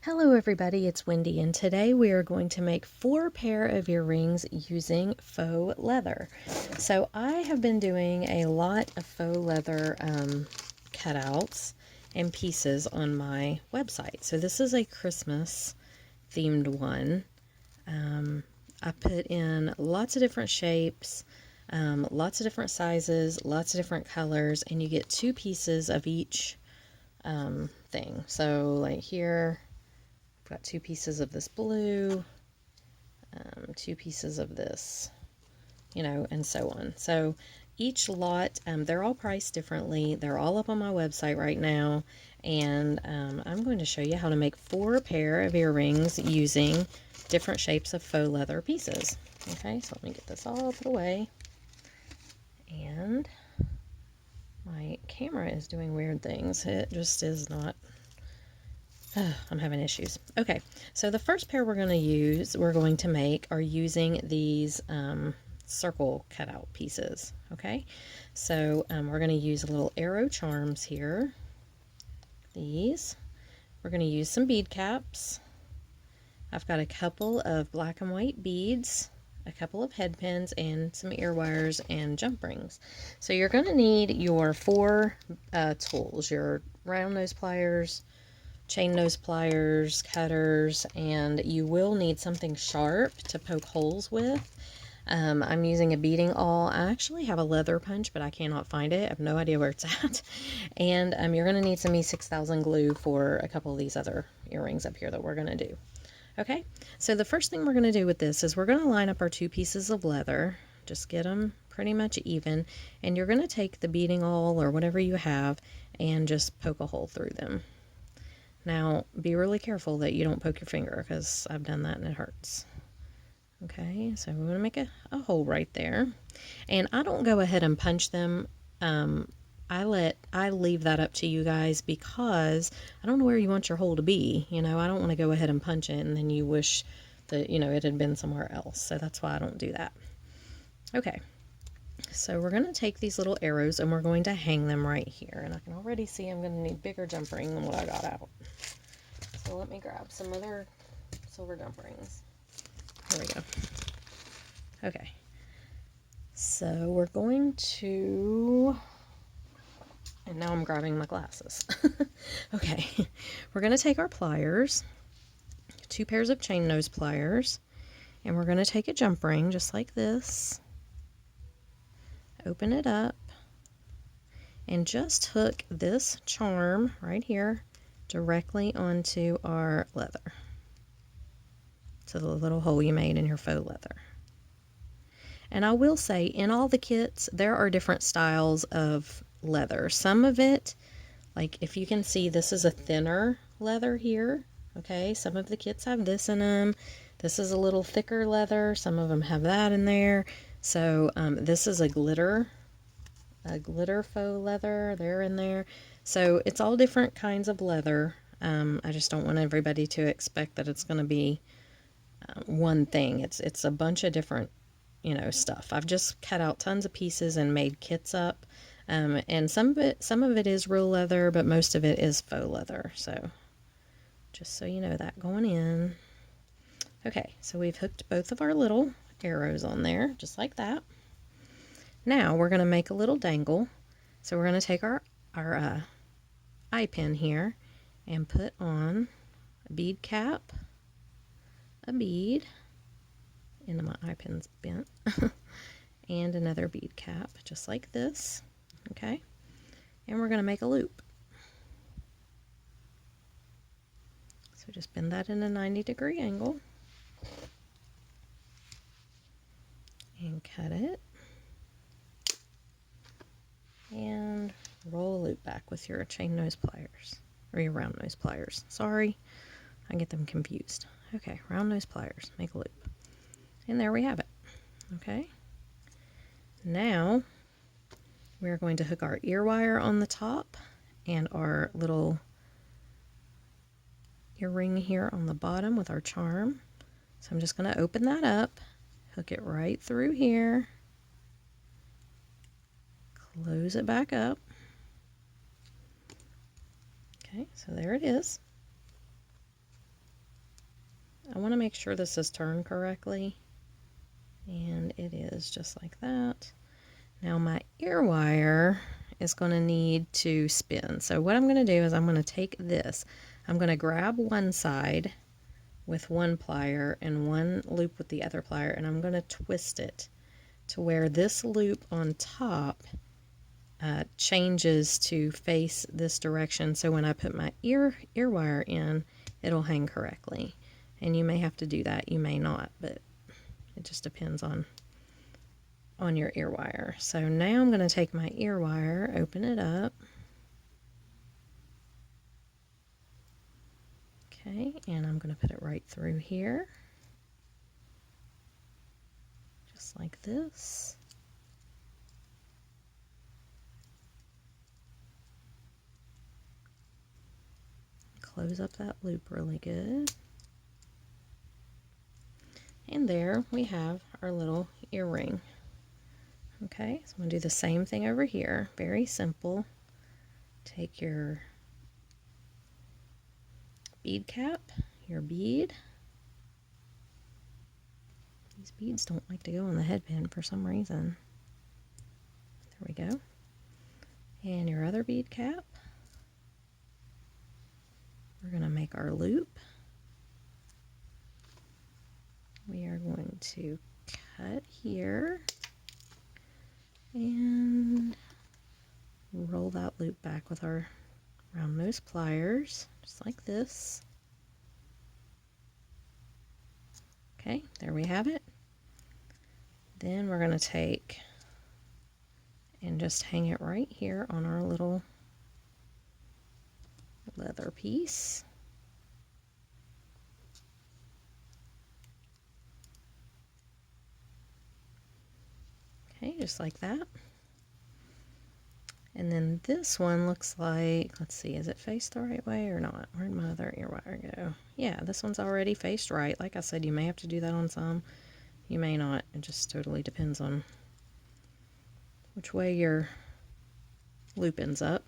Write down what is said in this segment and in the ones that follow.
Hello everybody, it's Wendy, and today we are going to make 4 pair of earrings using faux leather. So I have been doing a lot of faux leather cutouts and pieces on my website. So this is a Christmas themed one. I put in lots of different shapes, lots of different sizes, lots of different colors, and you get 2 pieces of each thing. So like here, I've got 2 pieces of this blue, 2 pieces of this, and so on. So each lot, they're all priced differently. They're all up on my website right now, and I'm going to show you how to make 4 pair of earrings using different shapes of faux leather pieces. Okay, so let me get this all put away. And my camera is doing weird things. It just is not. I'm having issues. Okay, so the first pair we're going to make are using these circle cutout pieces. Okay, so we're going to use little arrow charms here. These. We're going to use some bead caps. I've got a couple of black and white beads, a couple of head pins, and some ear wires and jump rings. So you're going to need your 4 tools, your round nose pliers, chain nose pliers, cutters, and you will need something sharp to poke holes with. I'm using a beading awl. I actually have a leather punch, but I cannot find it. I have no idea where it's at. And you're going to need some E6000 glue for a couple of these other earrings up here that we're going to do. Okay, so the first thing we're going to do with this is we're going to line up our 2 pieces of leather. Just get them pretty much even, and you're going to take the beading awl or whatever you have and just poke a hole through them. Now, be really careful that you don't poke your finger, because I've done that and it hurts. Okay, so we're going to make a hole right there. And I don't go ahead and punch them. I leave that up to you guys, because I don't know where you want your hole to be. I don't want to go ahead and punch it and then you wish that, it had been somewhere else. So that's why I don't do that. Okay. So we're going to take these little arrows and we're going to hang them right here. And I can already see I'm going to need bigger jump ring than what I got out. So let me grab some other silver jump rings. There we go. Okay. So we're going to, and now I'm grabbing my glasses. Okay. We're going to take our pliers, 2 pairs of chain nose pliers, and we're going to take a jump ring just like this. Open it up and just hook this charm right here directly onto our leather, to the little hole you made in your faux leather. And I will say, in all the kits, there are different styles of leather. Some of it, like if you can see, this is a thinner leather here. Okay, some of the kits have this in them. This is a little thicker leather. Some of them have that in there. So this is a glitter faux leather. They're in there. So it's all different kinds of leather. I just don't want everybody to expect that it's going to be one thing. It's a bunch of different, stuff. I've just cut out tons of pieces and made kits up. And some of it is real leather, but most of it is faux leather. So just so you know that going in. Okay, so we've hooked both of our little arrows on there, just like that. Now we're going to make a little dangle. So we're going to take our eye pin here and put on a bead cap, a bead, and my eye pin's bent, and another bead cap, just like this. Okay, and we're going to make a loop. So just bend that in a 90-degree angle and cut it. And roll a loop back with your chain nose pliers, or your round nose pliers. Sorry, I get them confused. Okay, round nose pliers, make a loop. And there we have it. Okay. Now we're going to hook our ear wire on the top and our little earring here on the bottom with our charm. So I'm just going to open that up, hook it right through here, close it back up. Okay, so there it is. I want to make sure this is turned correctly, and it is just like that. Now my ear wire is going to need to spin. So what I'm going to do is I'm going to take this. I'm going to grab one side with one plier and one loop with the other plier, and I'm going to twist it to where this loop on top changes to face this direction, so when I put my ear wire in, it'll hang correctly. And you may have to do that, you may not, but it just depends on your ear wire. So now I'm going to take my ear wire, open it up. Okay, and I'm going to put it right through here. Just like this. Close up that loop really good. And there we have our little earring. Okay, so I'm going to do the same thing over here. Very simple. Take your bead cap, your bead. These beads don't like to go on the headband for some reason. There we go. And your other bead cap. We're going to make our loop. We are going to cut here and roll that loop back with our round nose pliers, just like this. Okay, there we have it. Then we're going to take and just hang it right here on our little leather piece. Okay, just like that. And then this one looks like, let's see, is it faced the right way or not? Where'd my other ear wire go? Yeah, this one's already faced right. Like I said, you may have to do that on some. You may not. It just totally depends on which way your loop ends up.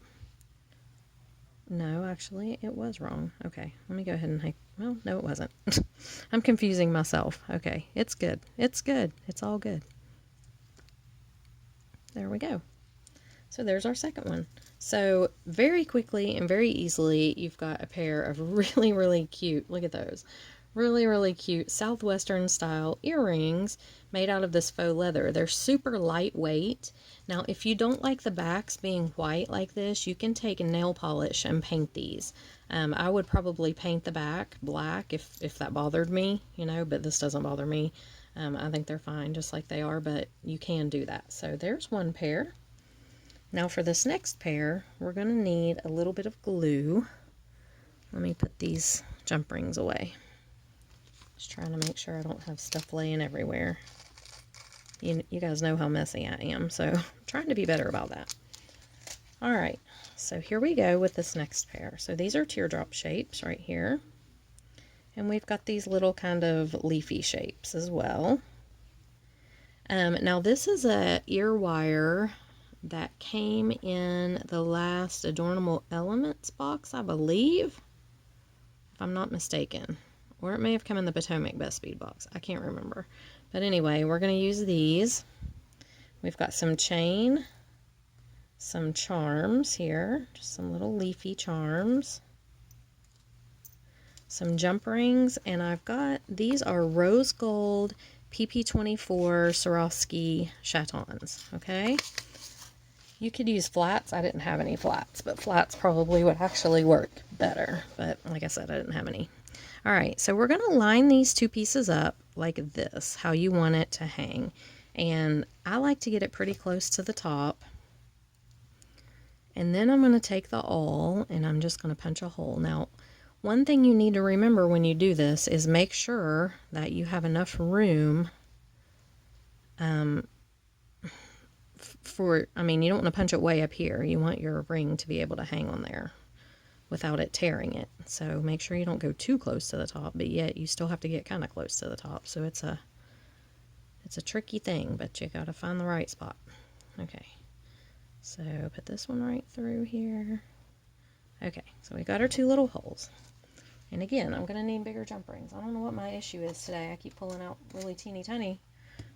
No, actually, it was wrong. Okay, let me go ahead and well, no, it wasn't. I'm confusing myself. Okay, it's good. It's good. It's all good. There we go. So there's our second one. So very quickly and very easily, you've got a pair of really, really cute, look at those, really, really cute Southwestern style earrings made out of this faux leather. They're super lightweight. Now, if you don't like the backs being white like this, you can take nail polish and paint these. I would probably paint the back black if that bothered me, you know, but this doesn't bother me. I think they're fine just like they are, but you can do that. So there's one pair. Now for this next pair, we're going to need a little bit of glue. Let me put these jump rings away. Just trying to make sure I don't have stuff laying everywhere. You guys know how messy I am, so I'm trying to be better about that. Alright, so here we go with this next pair. So these are teardrop shapes right here. And we've got these little kind of leafy shapes as well. Now this is a ear wire that came in the last Adornable Elements box, I believe, if I'm not mistaken. Or it may have come in the Potomac Best Bead box. I can't remember. But anyway, we're going to use these. We've got some chain, some charms here, just some little leafy charms, some jump rings, and I've got, these are rose gold PP24 Swarovski chatons, okay? You could use flats. I didn't have any flats, but flats probably would actually work better. But like I said, I didn't have any. All right, so we're going to line these two pieces up like this, how you want it to hang. And I like to get it pretty close to the top. And then I'm going to take the awl and I'm just going to punch a hole. Now, one thing you need to remember when you do this is make sure that you have enough room I mean, you don't want to punch it way up here. You want your ring to be able to hang on there without it tearing it. So make sure you don't go too close to the top, but yet you still have to get kind of close to the top. So it's a tricky thing, but you got to find the right spot. Okay, so put this one right through here. Okay, so we got our two little holes. And again, I'm going to need bigger jump rings. I don't know what my issue is today. I keep pulling out really teeny tiny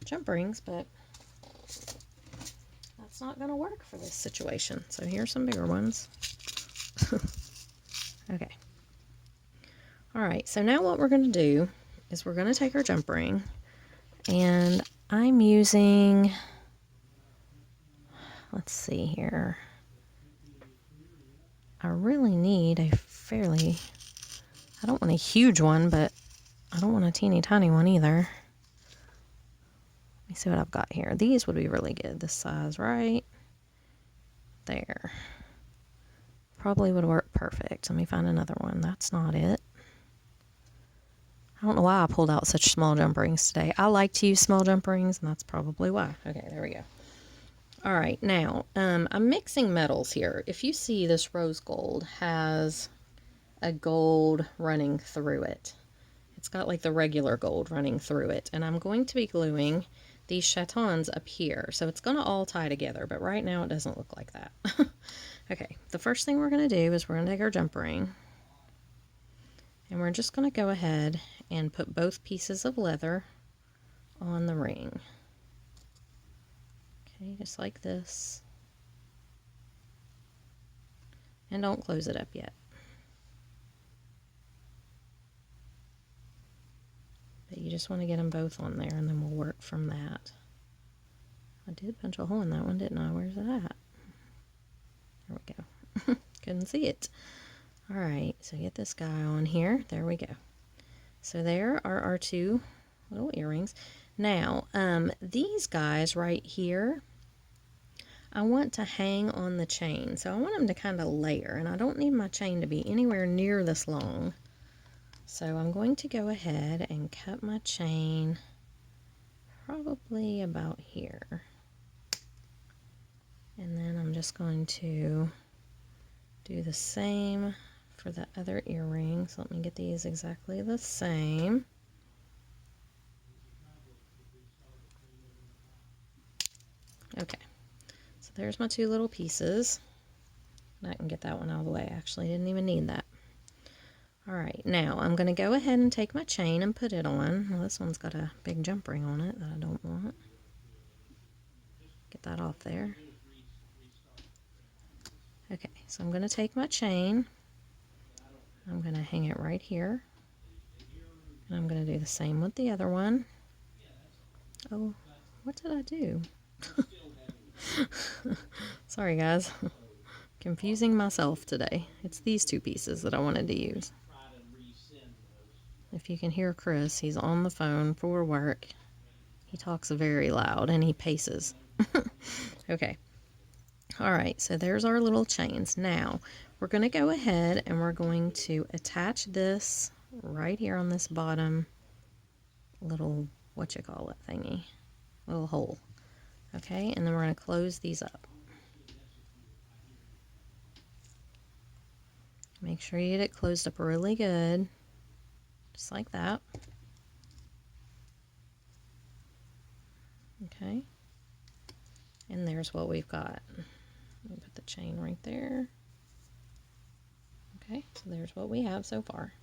jump rings, but that's not going to work for this situation. So here's some bigger ones. Okay. All right, so now what we're going to do is we're going to take our jump ring, and I'm using, let's see here. I really need a fairly, I don't want a huge one, but I don't want a teeny tiny one either. Let me see what I've got here. These would be really good, this size right there. Probably would work perfect. Let me find another one. That's not it. I don't know why I pulled out such small jump rings today. I like to use small jump rings, and that's probably why. Okay, there we go. All right, now I'm mixing metals here. If you see, this rose gold has a gold running through it. It's got like the regular gold running through it, and I'm going to be gluing these chatons up here. So it's going to all tie together, but right now it doesn't look like that. Okay, the first thing we're going to do is we're going to take our jump ring, and we're just going to go ahead and put both pieces of leather on the ring. Okay, just like this. And don't close it up yet. But you just want to get them both on there, and then we'll work from that. I did punch a hole in that one, didn't I? Where's it at? There we go. Couldn't see it. All right, so get this guy on here. There we go. So there are our two little earrings. Now, these guys right here, I want to hang on the chain. So I want them to kind of layer, and I don't need my chain to be anywhere near this long. So I'm going to go ahead and cut my chain probably about here. And then I'm just going to do the same for the other earrings. Let me get these exactly the same. Okay, so there's my two little pieces. And I can get that one out of the way. Actually, didn't even need that. All right, now I'm going to go ahead and take my chain and put it on. Well, this one's got a big jump ring on it that I don't want. Get that off there. Okay, so I'm going to take my chain. I'm going to hang it right here. And I'm going to do the same with the other one. Oh, what did I do? Sorry, guys. Confusing myself today. It's these two pieces that I wanted to use. If you can hear Chris, he's on the phone for work. He talks very loud and he paces. Okay. All right, so there's our little chains. Now, we're going to go ahead and we're going to attach this right here on this bottom little, what you call it thingy, little hole. Okay, and then we're going to close these up. Make sure you get it closed up really good, just like that. Okay, and there's what we've got. Let me put the chain right there. Okay, so there's what we have so far.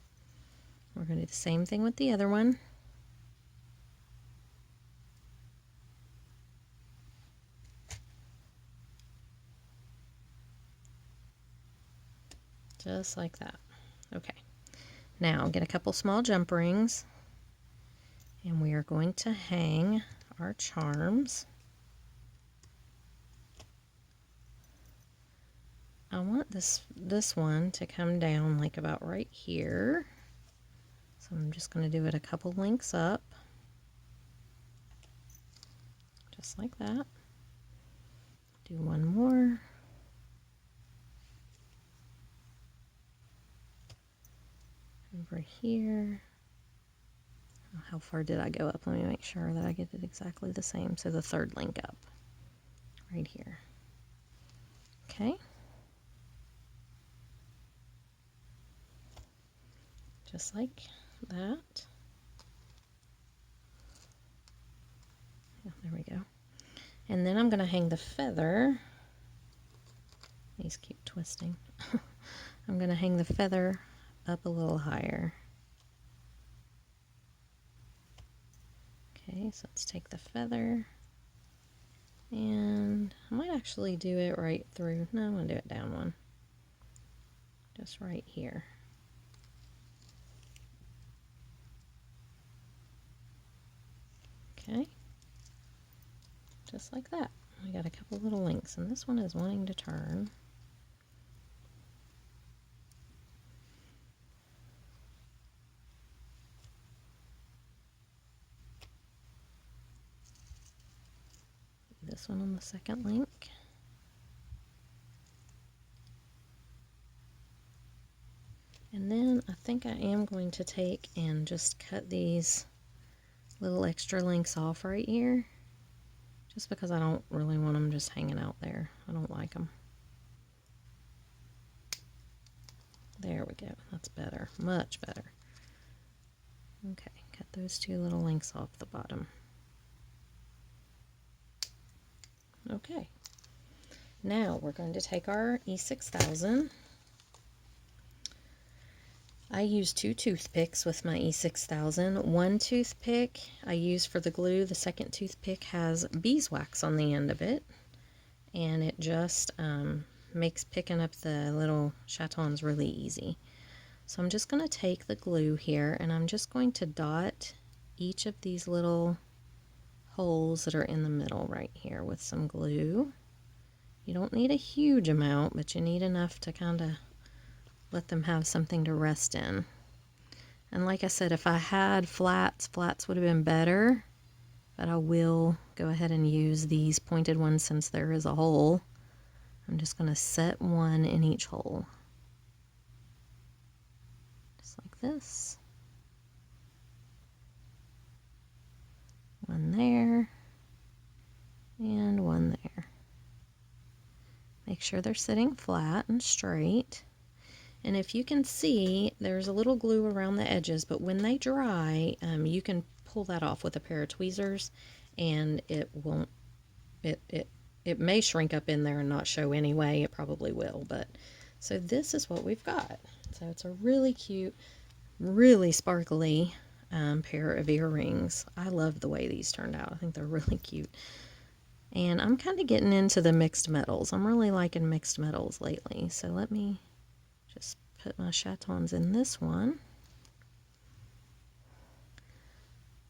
We're going to do the same thing with the other one. Just like that. Okay, now get a couple small jump rings, and we are going to hang our charms. I want this one to come down like about right here. So I'm just going to do it a couple links up. Just like that. Do one more. Over here. Oh, how far did I go up? Let me make sure that I get it exactly the same. So the third link up. Right here. Okay. Just like that. Yeah, there we go. And then I'm going to hang the feather. These keep twisting. I'm going to hang the feather up a little higher. Okay, so let's take the feather, and I might actually do it right through. No, I'm going to do it down one. Just right here. Okay, just like that. We got a couple little links, and this one is wanting to turn. This one on the second link. And then I think I am going to take and just cut these little extra links off right here, just because I don't really want them just hanging out there. I don't like them. There we go. That's better. Much better. Okay, cut those two little links off the bottom. Okay. Now we're going to take our E6000. I use 2 toothpicks with my E6000. One toothpick I use for the glue. The second toothpick has beeswax on the end of it, and it just makes picking up the little chatons really easy. So I'm just going to take the glue here, and I'm just going to dot each of these little holes that are in the middle right here with some glue. You don't need a huge amount, but you need enough to kind of let them have something to rest in. And like I said, if I had flats would have been better, but I will go ahead and use these pointed ones since there is a hole. I'm just going to set one in each hole. Just like this. One there, and one there. Make sure they're sitting flat and straight. And if you can see, there's a little glue around the edges, but when they dry, you can pull that off with a pair of tweezers, and it won't, it may shrink up in there and not show anyway. It probably will, but so this is what we've got. So it's a really cute, really sparkly pair of earrings. I love the way these turned out. I think they're really cute. And I'm kind of getting into the mixed metals. I'm really liking mixed metals lately. So let me just put my chatons in this one.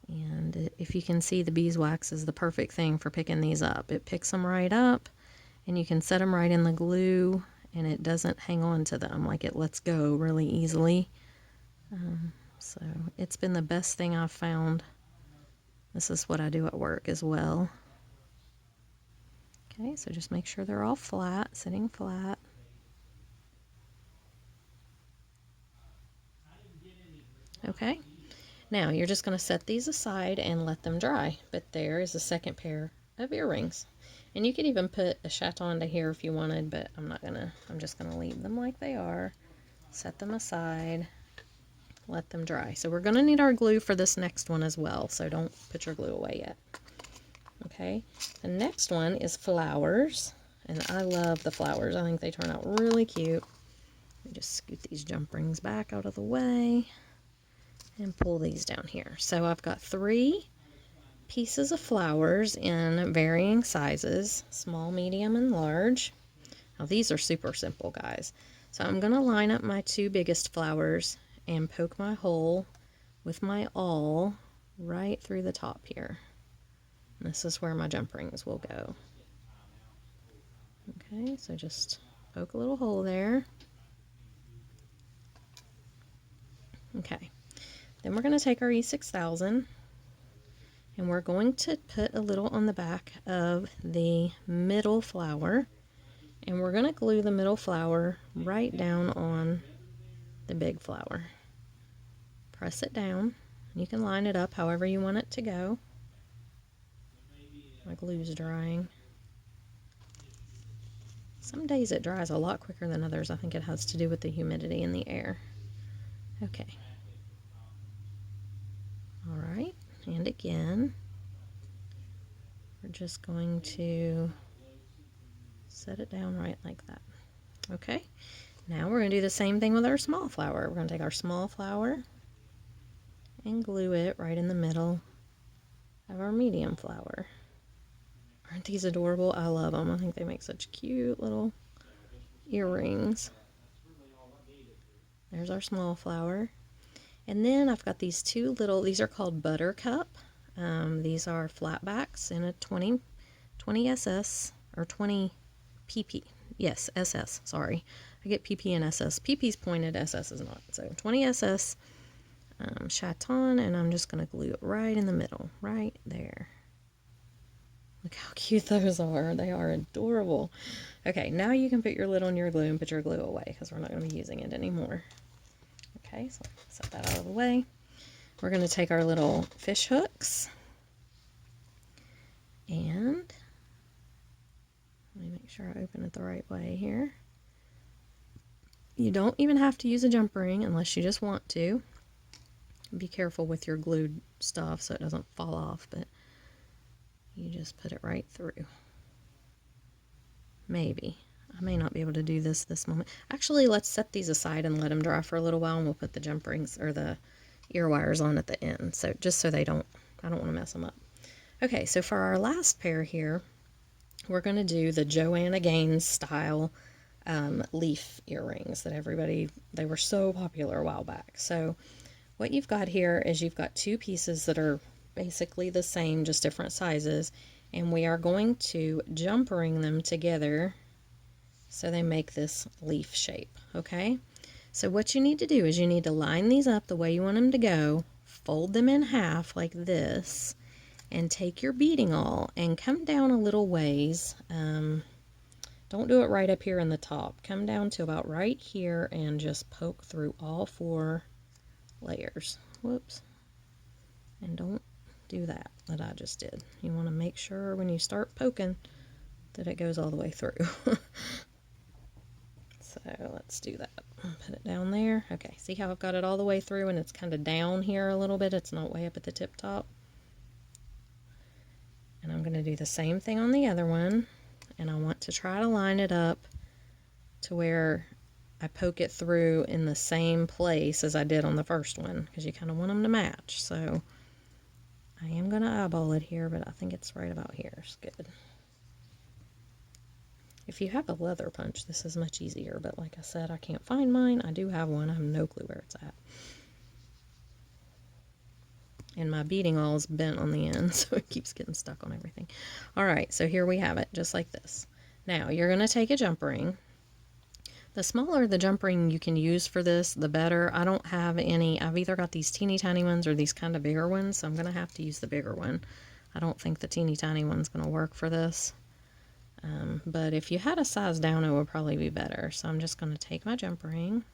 And if you can see, the beeswax is the perfect thing for picking these up. It picks them right up, and you can set them right in the glue, and it doesn't hang on to them. Like, it lets go really easily. So it's been the best thing I've found. This is what I do at work as well. Okay, so just make sure they're all flat, sitting flat. Okay, now you're just going to set these aside and let them dry. But there is a second pair of earrings. And you could even put a chaton to here if you wanted, but I'm not gonna. I'm just gonna leave them like they are. Set them aside. Let them dry. So we're gonna need our glue for this next one as well, so don't put your glue away yet. Okay, the next one is flowers, and I love the flowers. I think they turn out really cute. Let me just scoot these jump rings back out of the way and pull these down here. So I've got 3 pieces of flowers in varying sizes, small, medium, and large. Now these are super simple, guys. So I'm going to line up my 2 biggest flowers and poke my hole with my awl right through the top here. And this is where my jump rings will go. Okay, so just poke a little hole there. Okay, then we're going to take our E6000, and we're going to put a little on the back of the middle flower, and we're going to glue the middle flower right down on the big flower. Press it down. You can line it up however you want it to go. My glue's drying. Some days it dries a lot quicker than others. I think it has to do with the humidity in the air. Okay. Alright, and again, we're just going to set it down right like that. Okay, Now we're going to do the same thing with our small flower. We're going to take our small flower and glue it right in the middle of our medium flower. Aren't these adorable? I love them. I think they make such cute little earrings. There's our small flower. And then I've got these two little, these are called Buttercup. These are flatbacks in a 20 SS or 20 PP. Yes, SS, sorry. I get PP and SS. PP's pointed, SS is not. So 20 SS chaton, and I'm just going to glue it right in the middle, right there. Look how cute those are. They are adorable. Okay, now you can put your lid on your glue and put your glue away because we're not going to be using it anymore. Okay, so set that out of the way. We're going to take our little fish hooks and let me make sure I open it the right way here. You don't even have to use a jump ring unless you just want to. Be careful with your glued stuff so it doesn't fall off, but you just put it right through. Maybe. I may not be able to do this moment. Actually, let's set these aside and let them dry for a little while, and we'll put the jump rings or the ear wires on at the end. So just so I don't want to mess them up. Okay, so for our last pair here, we're going to do the Joanna Gaines style leaf earrings that they were so popular a while back. So what you've got here is you've got two pieces that are basically the same, just different sizes, and we are going to jump ring them together so they make this leaf shape, okay? So what you need to do is you need to line these up the way you want them to go, fold them in half like this, and take your beading awl and come down a little ways. Don't do it right up here in the top. Come down to about right here and just poke through all 4 layers. Whoops. And don't do that I just did. You want to make sure when you start poking that it goes all the way through. So let's do that. Put it down there. Okay, see how I've got it all the way through and it's kind of down here a little bit. It's not way up at the tip top. And I'm going to do the same thing on the other one. And I want to try to line it up to where I poke it through in the same place as I did on the first one, because you kind of want them to match. So I am going to eyeball it here, but I think it's right about here. It's good. If you have a leather punch, this is much easier, but like I said, I can't find mine. I do have one. I have no clue where it's at. And my beading awl is bent on the end, so it keeps getting stuck on everything. All right, so here we have it, just like this. Now, you're going to take a jump ring. The smaller the jump ring you can use for this, the better. I don't have any. I've either got these teeny tiny ones or these kind of bigger ones, so I'm going to have to use the bigger one. I don't think the teeny tiny one's going to work for this. But if you had a size down, it would probably be better. So I'm just going to take my jump ring,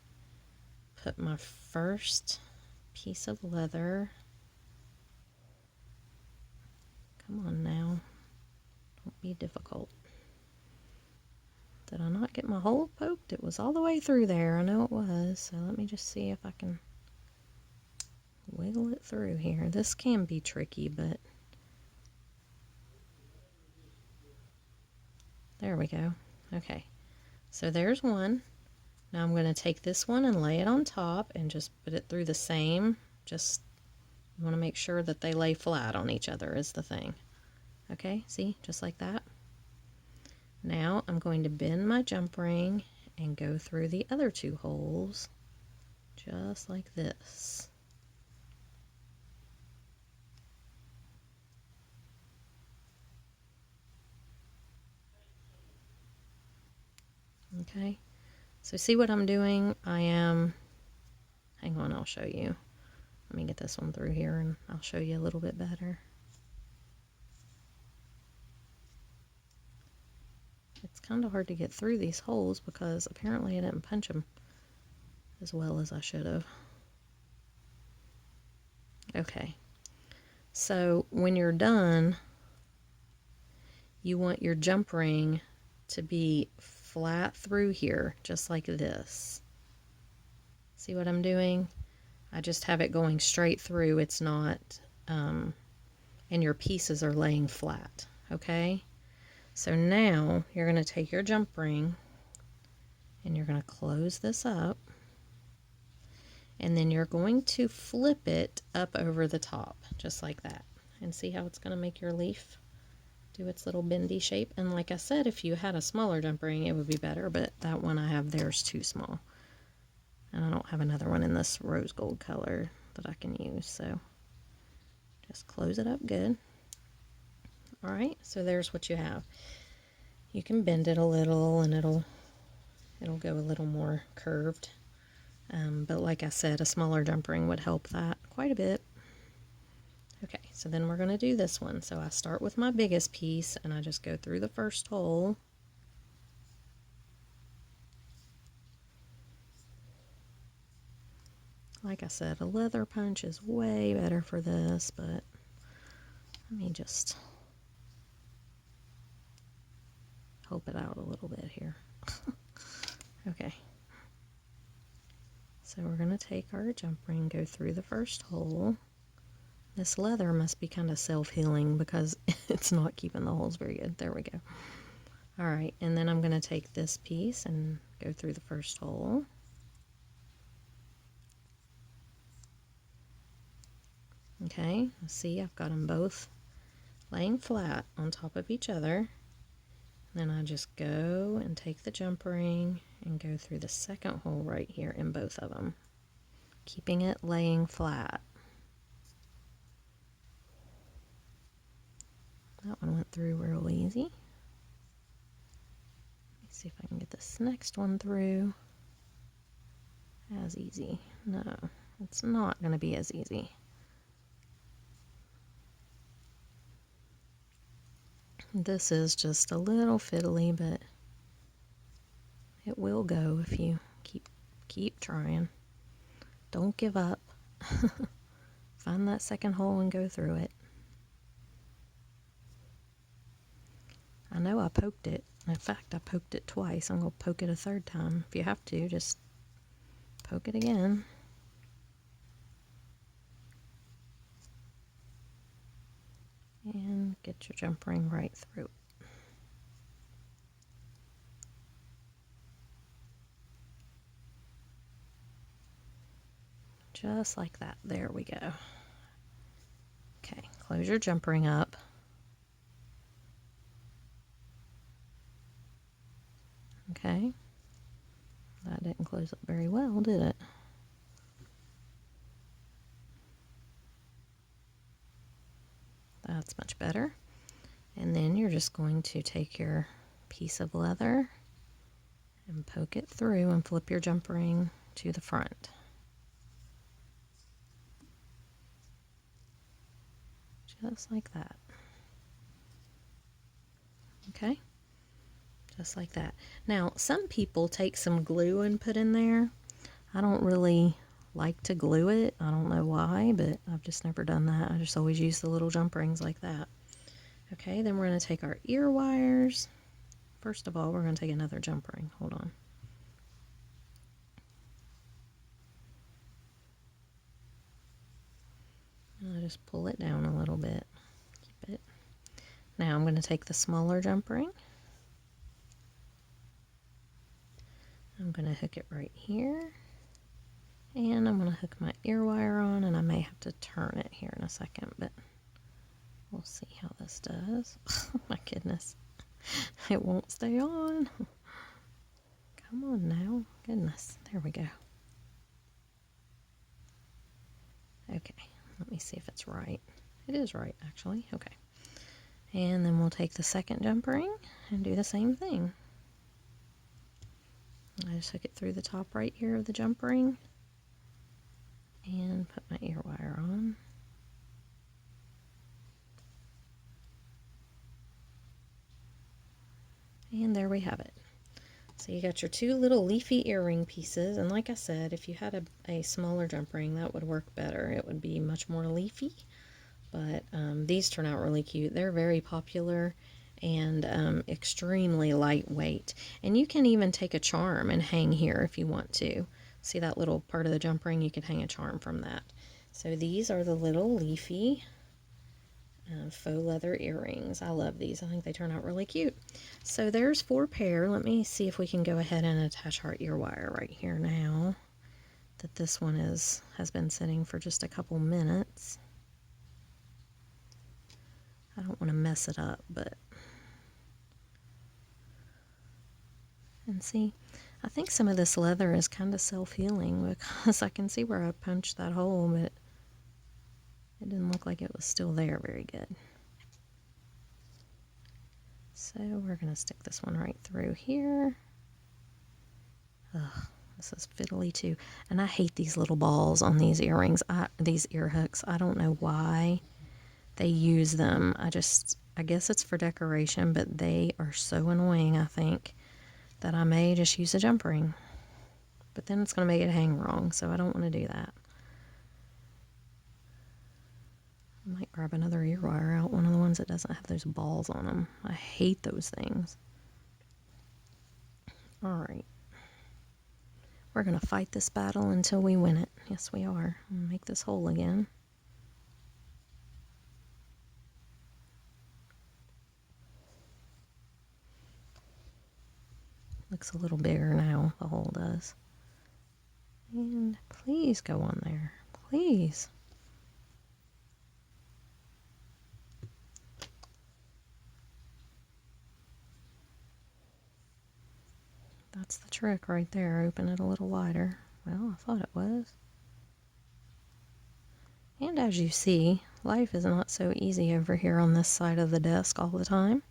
put my first piece of leather. Come on now. Don't be difficult. Did I not get my hole poked? It was all the way through there. I know it was. So let me just see if I can wiggle it through here. This can be tricky, but there we go. Okay. So there's one. Now I'm going to take this one and lay it on top and just put it through the same. Just you want to make sure that they lay flat on each other is the thing. Okay, see, just like that. Now I'm going to bend my jump ring and go through the other 2 holes, just like this. Okay, so see what I'm doing? Hang on, I'll show you. Let me get this one through here and I'll show you a little bit better. It's kind of hard to get through these holes because apparently I didn't punch them as well as I should have. Okay, so when you're done, you want your jump ring to be flat through here, just like this. See what I'm doing? I just have it going straight through. It's not, and your pieces are laying flat, okay? So now you're going to take your jump ring And you're going to close this up. And then you're going to flip it up over the top, just like that. And see how it's going to make your leaf do its little bendy shape. And like I said, if you had a smaller jump ring, it would be better, but that one I have there is too small. And I don't have another one in this rose gold color that I can use, so just close it up good. Alright, so there's what you have. You can bend it a little and it'll go a little more curved. But like I said, a smaller jump ring would help that quite a bit. Okay, so then we're going to do this one. So I start with my biggest piece and I just go through the first hole. Like I said, a leather punch is way better for this, but let me just help it out a little bit here. Okay. So we're going to take our jump ring, go through the first hole. This leather must be kind of self-healing because it's not keeping the holes very good. There we go. Alright, and then I'm going to take this piece and go through the first hole. Okay, see, I've got them both laying flat on top of each other. Then I just go and take the jump ring and go through the second hole right here in both of them, keeping it laying flat. That one went through real easy. Let me see if I can get this next one through as easy. No, it's not going to be as easy. This is just a little fiddly, but it will go if you keep trying. Don't give up. Find that second hole and go through it. I know I poked it. In fact, I poked it twice. I'm going to poke it a third time. If you have to, just poke it again. And get your jump ring right through. Just like that. There we go. Okay, close your jump ring up. Okay. That didn't close up very well, did it? That's much better. And then you're just going to take your piece of leather and poke it through and flip your jump ring to the front. Just like that. Okay? Just like that. Now, some people take some glue and put in there. I don't really like to glue it. I don't know why, but I've just never done that. I just always use the little jump rings like that. Okay, then we're going to take our ear wires. First of all, we're going to take another jump ring. Hold on. I'll just pull it down a little bit. Keep it. Now I'm going to take the smaller jump ring. I'm going to hook it right here. And I'm going to hook my ear wire on, and I may have to turn it here in a second, but we'll see how this does. Oh my goodness. It won't stay on. Come on now. Goodness. There we go. Okay. Let me see if it's right. It is right, actually. Okay. And then we'll take the second jump ring and do the same thing. I just hook it through the top right here of the jump ring and put my ear wire on. And there we have it. So you got your two little leafy earring pieces, and like I said, if you had a smaller jump ring, that would work better. It would be much more leafy, but these turn out really cute. They're very popular and extremely lightweight. And you can even take a charm and hang here if you want to. See that little part of the jump ring? You could hang a charm from that. So these are the little leafy faux leather earrings. I love these. I think they turn out really cute. So there's 4 pair. Let me see if we can go ahead and attach our ear wire right here now that this one has been sitting for just a couple minutes. I don't want to mess it up, but and see, I think some of this leather is kind of self-healing because I can see where I punched that hole, but it didn't look like it was still there very good. So we're going to stick this one right through here. Ugh, this is fiddly too. And I hate these little balls on these earrings, these ear hooks. I don't know why they use them. I guess it's for decoration, but they are so annoying, I think, that I may just use a jump ring. But then it's going to make it hang wrong, so I don't want to do that. I might grab another ear wire out, one of the ones that doesn't have those balls on them. I hate those things. Alright. We're going to fight this battle until we win it. Yes, we are. Make this hole again. Looks a little bigger now, the hole does. And please go on there. Please. That's the trick right there. Open it a little wider. Well, I thought it was. And as you see, life is not so easy over here on this side of the desk all the time.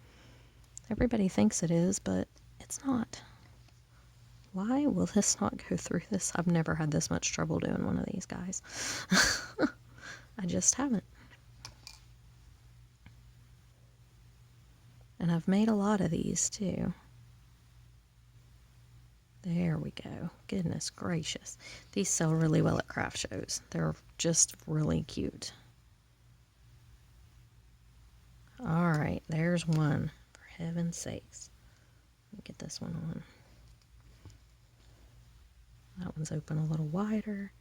Everybody thinks it is, but it's not. Why will this not go through this? I've never had this much trouble doing one of these guys. I just haven't. And I've made a lot of these too. There we go. Goodness gracious. These sell really well at craft shows. They're just really cute. Alright, there's one. For heaven's sakes. Let me get this one on. That one's open a little wider.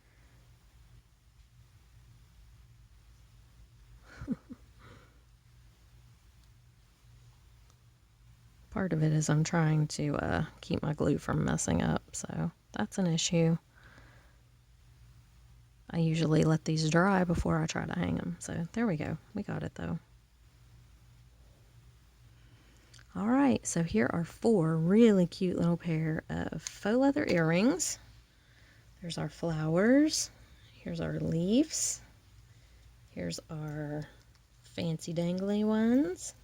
Part of it is I'm trying to keep my glue from messing up, so that's an issue. I usually let these dry before I try to hang them, so there we go. We got it though. Alright, so here are 4 really cute little pair of faux leather earrings. There's our flowers. Here's our leaves. Here's our fancy dangly ones.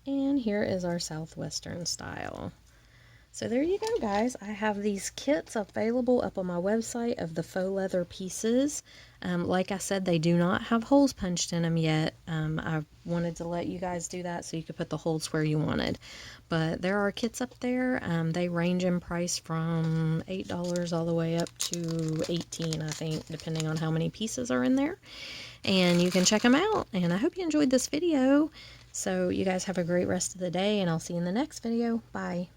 And here is our southwestern style. So there you go, guys. I have these kits available up on my website of the faux leather pieces. Like I said, they do not have holes punched in them yet. I wanted to let you guys do that so you could put the holes where you wanted. But there are kits up there. They range in price from $8 all the way up to $18, I think, depending on how many pieces are in there. And you can check them out. And I hope you enjoyed this video. So you guys have a great rest of the day, and I'll see you in the next video. Bye.